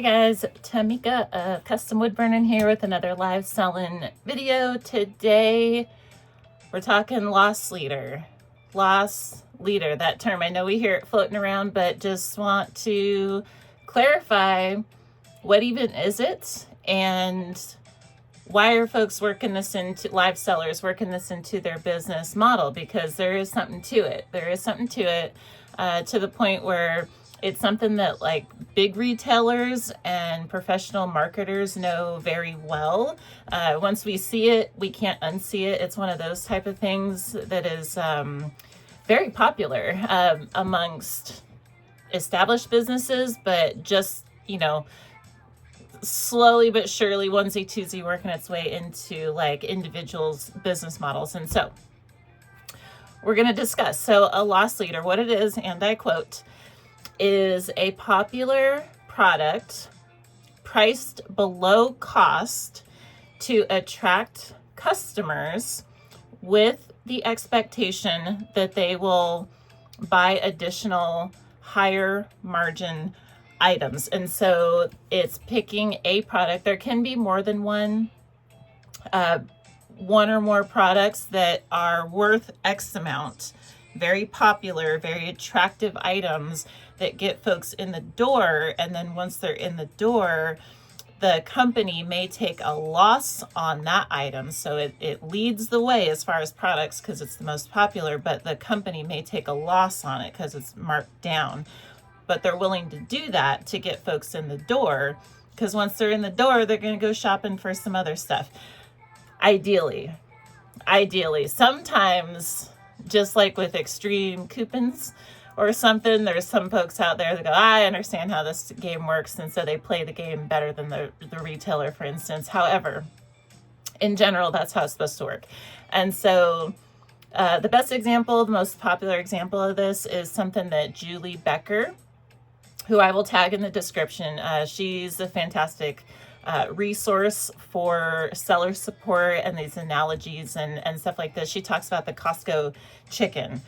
Hey guys, Tamika, Custom Wood Burning here with another live selling video. Today we're talking loss leader. Loss leader, that term. I know we hear it floating around, but just want to clarify what even is it and why are folks working this into, live sellers working this into their business model, because there is something to it. There is something to it to the point where it's something that like big retailers and professional marketers know very well. Once we see it, we can't unsee it. It's one of those type of things that is very popular amongst established businesses, but just, you know, slowly but surely, onesie twosie, working its way into like individuals' business models. And so we're going to discuss. So a loss leader, what it is, and I quote, is a popular product priced below cost to attract customers with the expectation that they will buy additional higher margin items. And so it's picking a product. There can be more than one or more products that are worth X amount, very popular, very attractive items that get folks in the door. And then once they're in the door, the company may take a loss on that item. So it leads the way as far as products because it's the most popular, but the company may take a loss on it because it's marked down. But they're willing to do that to get folks in the door, because once they're in the door, they're going to go shopping for some other stuff. Ideally, sometimes, just like with extreme coupons or something, there's some folks out there that go, I understand how this game works, and so they play the game better than the retailer, for instance. However, in general, that's how it's supposed to work. And so the best example, the most popular example of this is something that JuleeBecker, who I will tag in the description, she's a fantastic resource for seller support and these analogies and stuff like this. She talks about the Costco chicken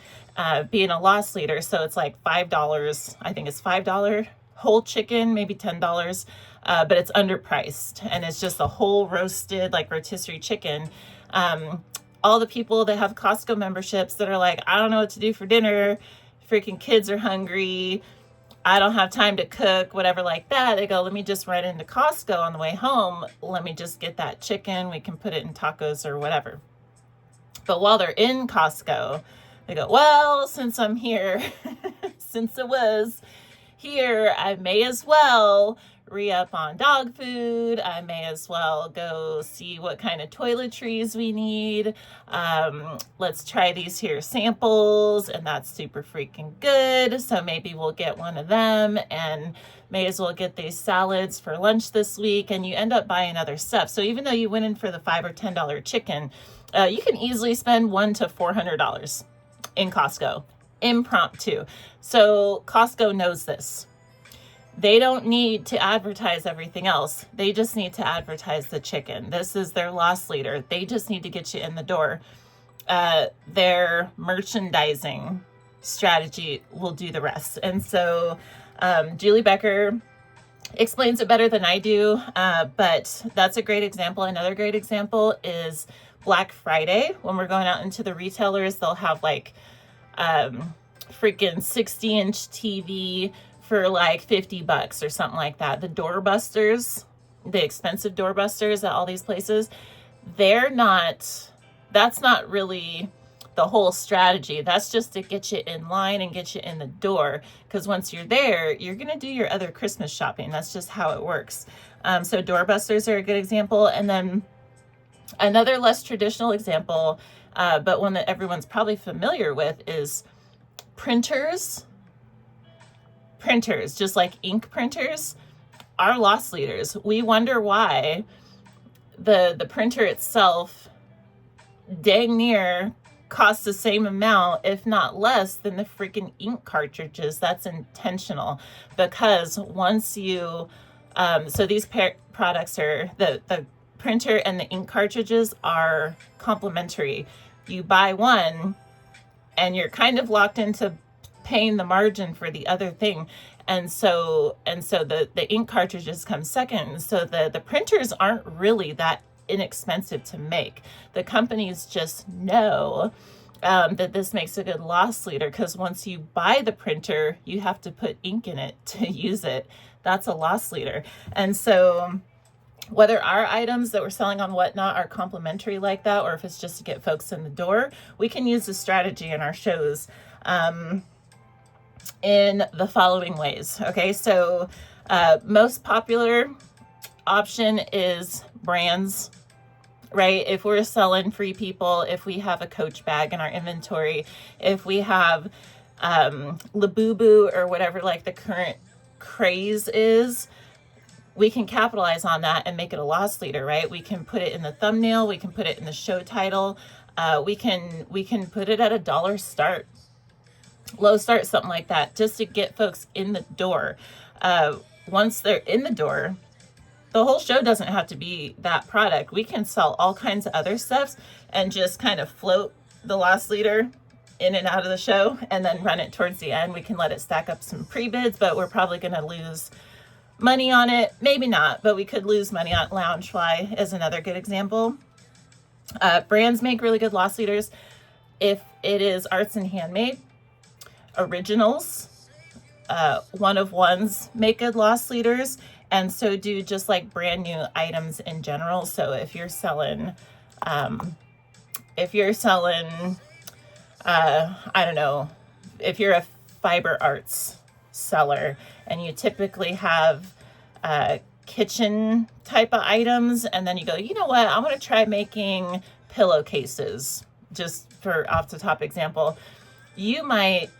being a loss leader. So it's like $5, I think it's $5 whole chicken, maybe $10, but it's underpriced. And it's just a whole roasted, like rotisserie chicken. All the people that have Costco memberships that are like, I don't know what to do for dinner, freaking kids are hungry, I don't have time to cook, whatever like that. They go, let me just run into Costco on the way home. Let me just get that chicken. We can put it in tacos or whatever. But while they're in Costco, they go, well, since I'm here, since it was here, I may as well re-up on dog food. I may as well go see what kind of toiletries we need. Let's try these here samples, and that's super freaking good. So maybe we'll get one of them, and may as well get these salads for lunch this week. And you end up buying other stuff. So even though you went in for the $5 or $10 chicken, you can easily spend $100 to $400 in Costco, impromptu. So Costco knows this. They don't need to advertise everything else. They just need to advertise the chicken. This is their loss leader. They just need to get you in the door. Their merchandising strategy will do the rest. And so JuleeBecker explains it better than I do, but that's a great example. Another great example is Black Friday. When we're going out into the retailers, they'll have like freaking 60-inch TV for like $50 or something like that. The doorbusters, the expensive doorbusters at all these places, that's not really the whole strategy. That's just to get you in line and get you in the door. Because once you're there, you're going to do your other Christmas shopping. That's just how it works. So doorbusters are a good example. And then another less traditional example, but one that everyone's probably familiar with, is printers. Printers, just like ink printers, are loss leaders. We wonder why the printer itself dang near costs the same amount, if not less, than the freaking ink cartridges. That's intentional, because once you, so these products are, the printer and the ink cartridges are complementary. You buy one and you're kind of locked into paying the margin for the other thing. And so the ink cartridges come second. So the printers aren't really that inexpensive to make. The companies just know that this makes a good loss leader, because once you buy the printer, you have to put ink in it to use it. That's a loss leader. And so whether our items that we're selling on Whatnot are complimentary like that, or if it's just to get folks in the door, we can use this strategy in our shows in the following ways. Okay, so most popular option is brands, right? If we're selling Free People, if we have a Coach bag in our inventory, if we have Labubu or whatever like the current craze is, we can capitalize on that and make it a loss leader, right? We can put it in the thumbnail, we can put it in the show title, we can put it at $1 start, low start, something like that, just to get folks in the door. Once they're in the door, the whole show doesn't have to be that product. We can sell all kinds of other stuff and just kind of float the loss leader in and out of the show and then run it towards the end. We can let it stack up some pre-bids, but we're probably going to lose money on it. Maybe not, but we could lose money on Loungefly is another good example. Brands make really good loss leaders. If it is arts and handmade, originals, one of ones make good loss leaders, and so do just like brand new items in general. So if you're selling, I don't know, if you're a fiber arts seller and you typically have kitchen type of items, and then you go, you know what, I want to try making pillowcases, just for off the top example, you might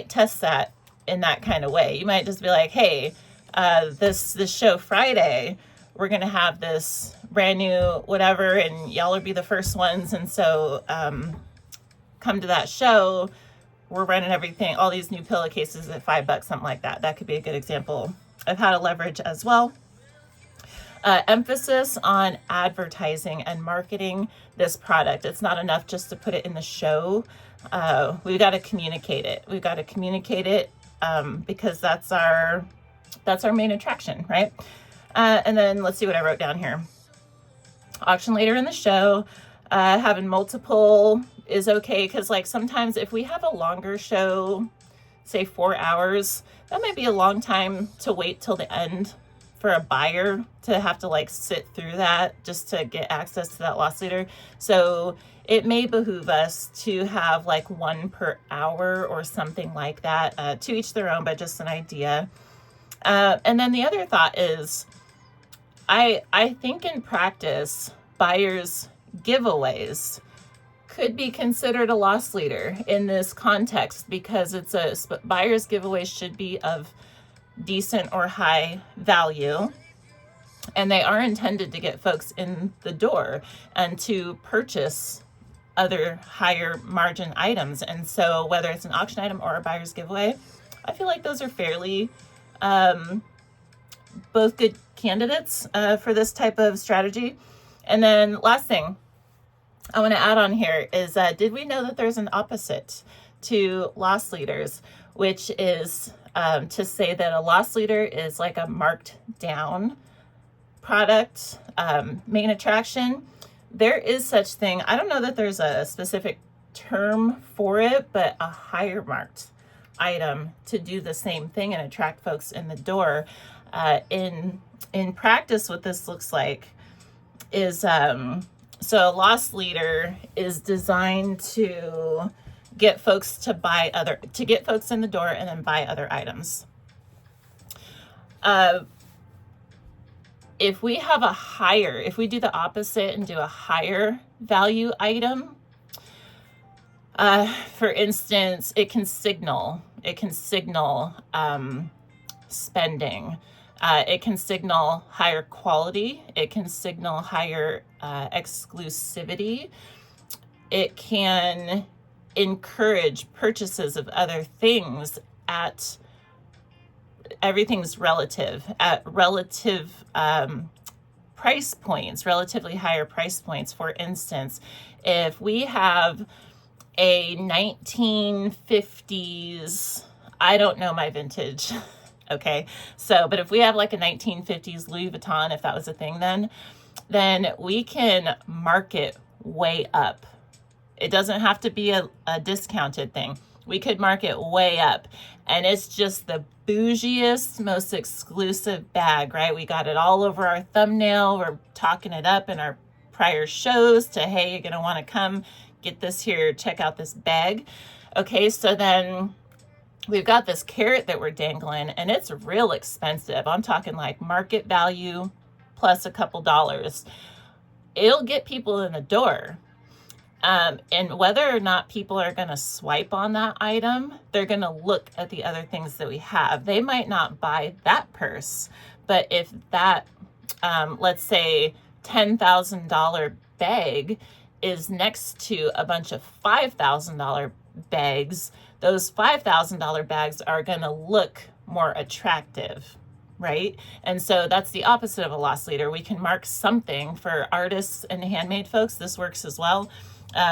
test that in that kind of way. You might just be like, hey, this show Friday, we're gonna have this brand new whatever, and y'all will be the first ones, and so come to that show. We're running everything, all these new pillowcases at $5, something like that. That could be a good example of how to leverage as well. Emphasis on advertising and marketing this product. It's not enough just to put it in the show. We've got to communicate it. We've got to communicate it because that's our main attraction, right? And then let's see what I wrote down here. Auction later in the show, having multiple is okay, because like sometimes if we have a longer show, say 4 hours, that might be a long time to wait till the end for a buyer to have to like sit through that just to get access to that loss leader. So it may behoove us to have like one per hour or something like that, to each their own, but just an idea. And then the other thought is, I think in practice, buyers' giveaways could be considered a loss leader in this context, because buyer's giveaways should be of decent or high value, and they are intended to get folks in the door and to purchase other higher margin items. And so whether it's an auction item or a buyer's giveaway, I feel like those are fairly both good candidates for this type of strategy. And then last thing I want to add on here is, did we know that there's an opposite to loss leaders, which is to say that a loss leader is like a marked down product, main attraction. There is such thing. I don't know that there's a specific term for it, but a higher marked item to do the same thing and attract folks in the door. In practice, what this looks like is, so a loss leader is designed to get folks to get folks in the door and then buy other items. If we do the opposite and do a higher value item, for instance, it can signal spending. It can signal higher quality. It can signal higher exclusivity. It can encourage purchases of other things at everything's relative, at relative price points, relatively higher price points. For instance, if we have a 1950s I don't know my vintage. Okay. So, but if we have like a 1950s Louis Vuitton, if that was a thing then we can mark it way up. It doesn't have to be a discounted thing. We could mark it way up. And it's just the bougiest, most exclusive bag, right? We got it all over our thumbnail. We're talking it up in our prior shows to, hey, you're going to want to come get this here, check out this bag. Okay, so then we've got this carrot that we're dangling, and it's real expensive. I'm talking like market value plus a couple dollars. It'll get people in the door. And whether or not people are going to swipe on that item, they're going to look at the other things that we have. They might not buy that purse, but if that, let's say, $10,000 bag is next to a bunch of $5,000 bags, those $5,000 bags are going to look more attractive, right? And so that's the opposite of a loss leader. We can mark something for artists and handmade folks. This works as well.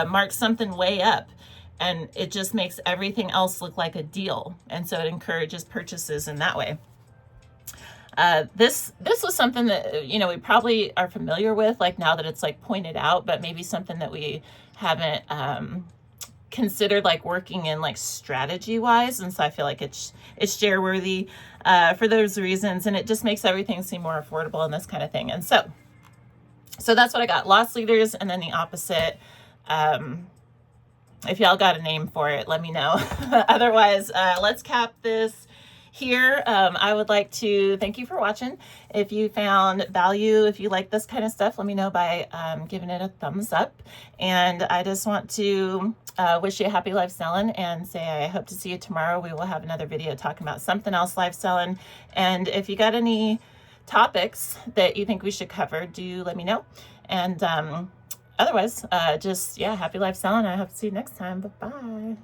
Mark something way up, and it just makes everything else look like a deal. And so it encourages purchases in that way. This was something that, you know, we probably are familiar with, like now that it's like pointed out, but maybe something that we haven't considered like working in like strategy wise. And so I feel like it's share worthy for those reasons, and it just makes everything seem more affordable and this kind of thing. And so that's what I got, loss leaders, and then the opposite. If y'all got a name for it, let me know. Otherwise, let's cap this here. I would like to thank you for watching. If you found value, if you like this kind of stuff, let me know by giving it a thumbs up. And I just want to wish you a happy life selling and say I hope to see you tomorrow. We will have another video talking about something else life selling. And if you got any topics that you think we should cover, do let me know. And otherwise, just, yeah, happy life selling. I hope to see you next time. Bye-bye.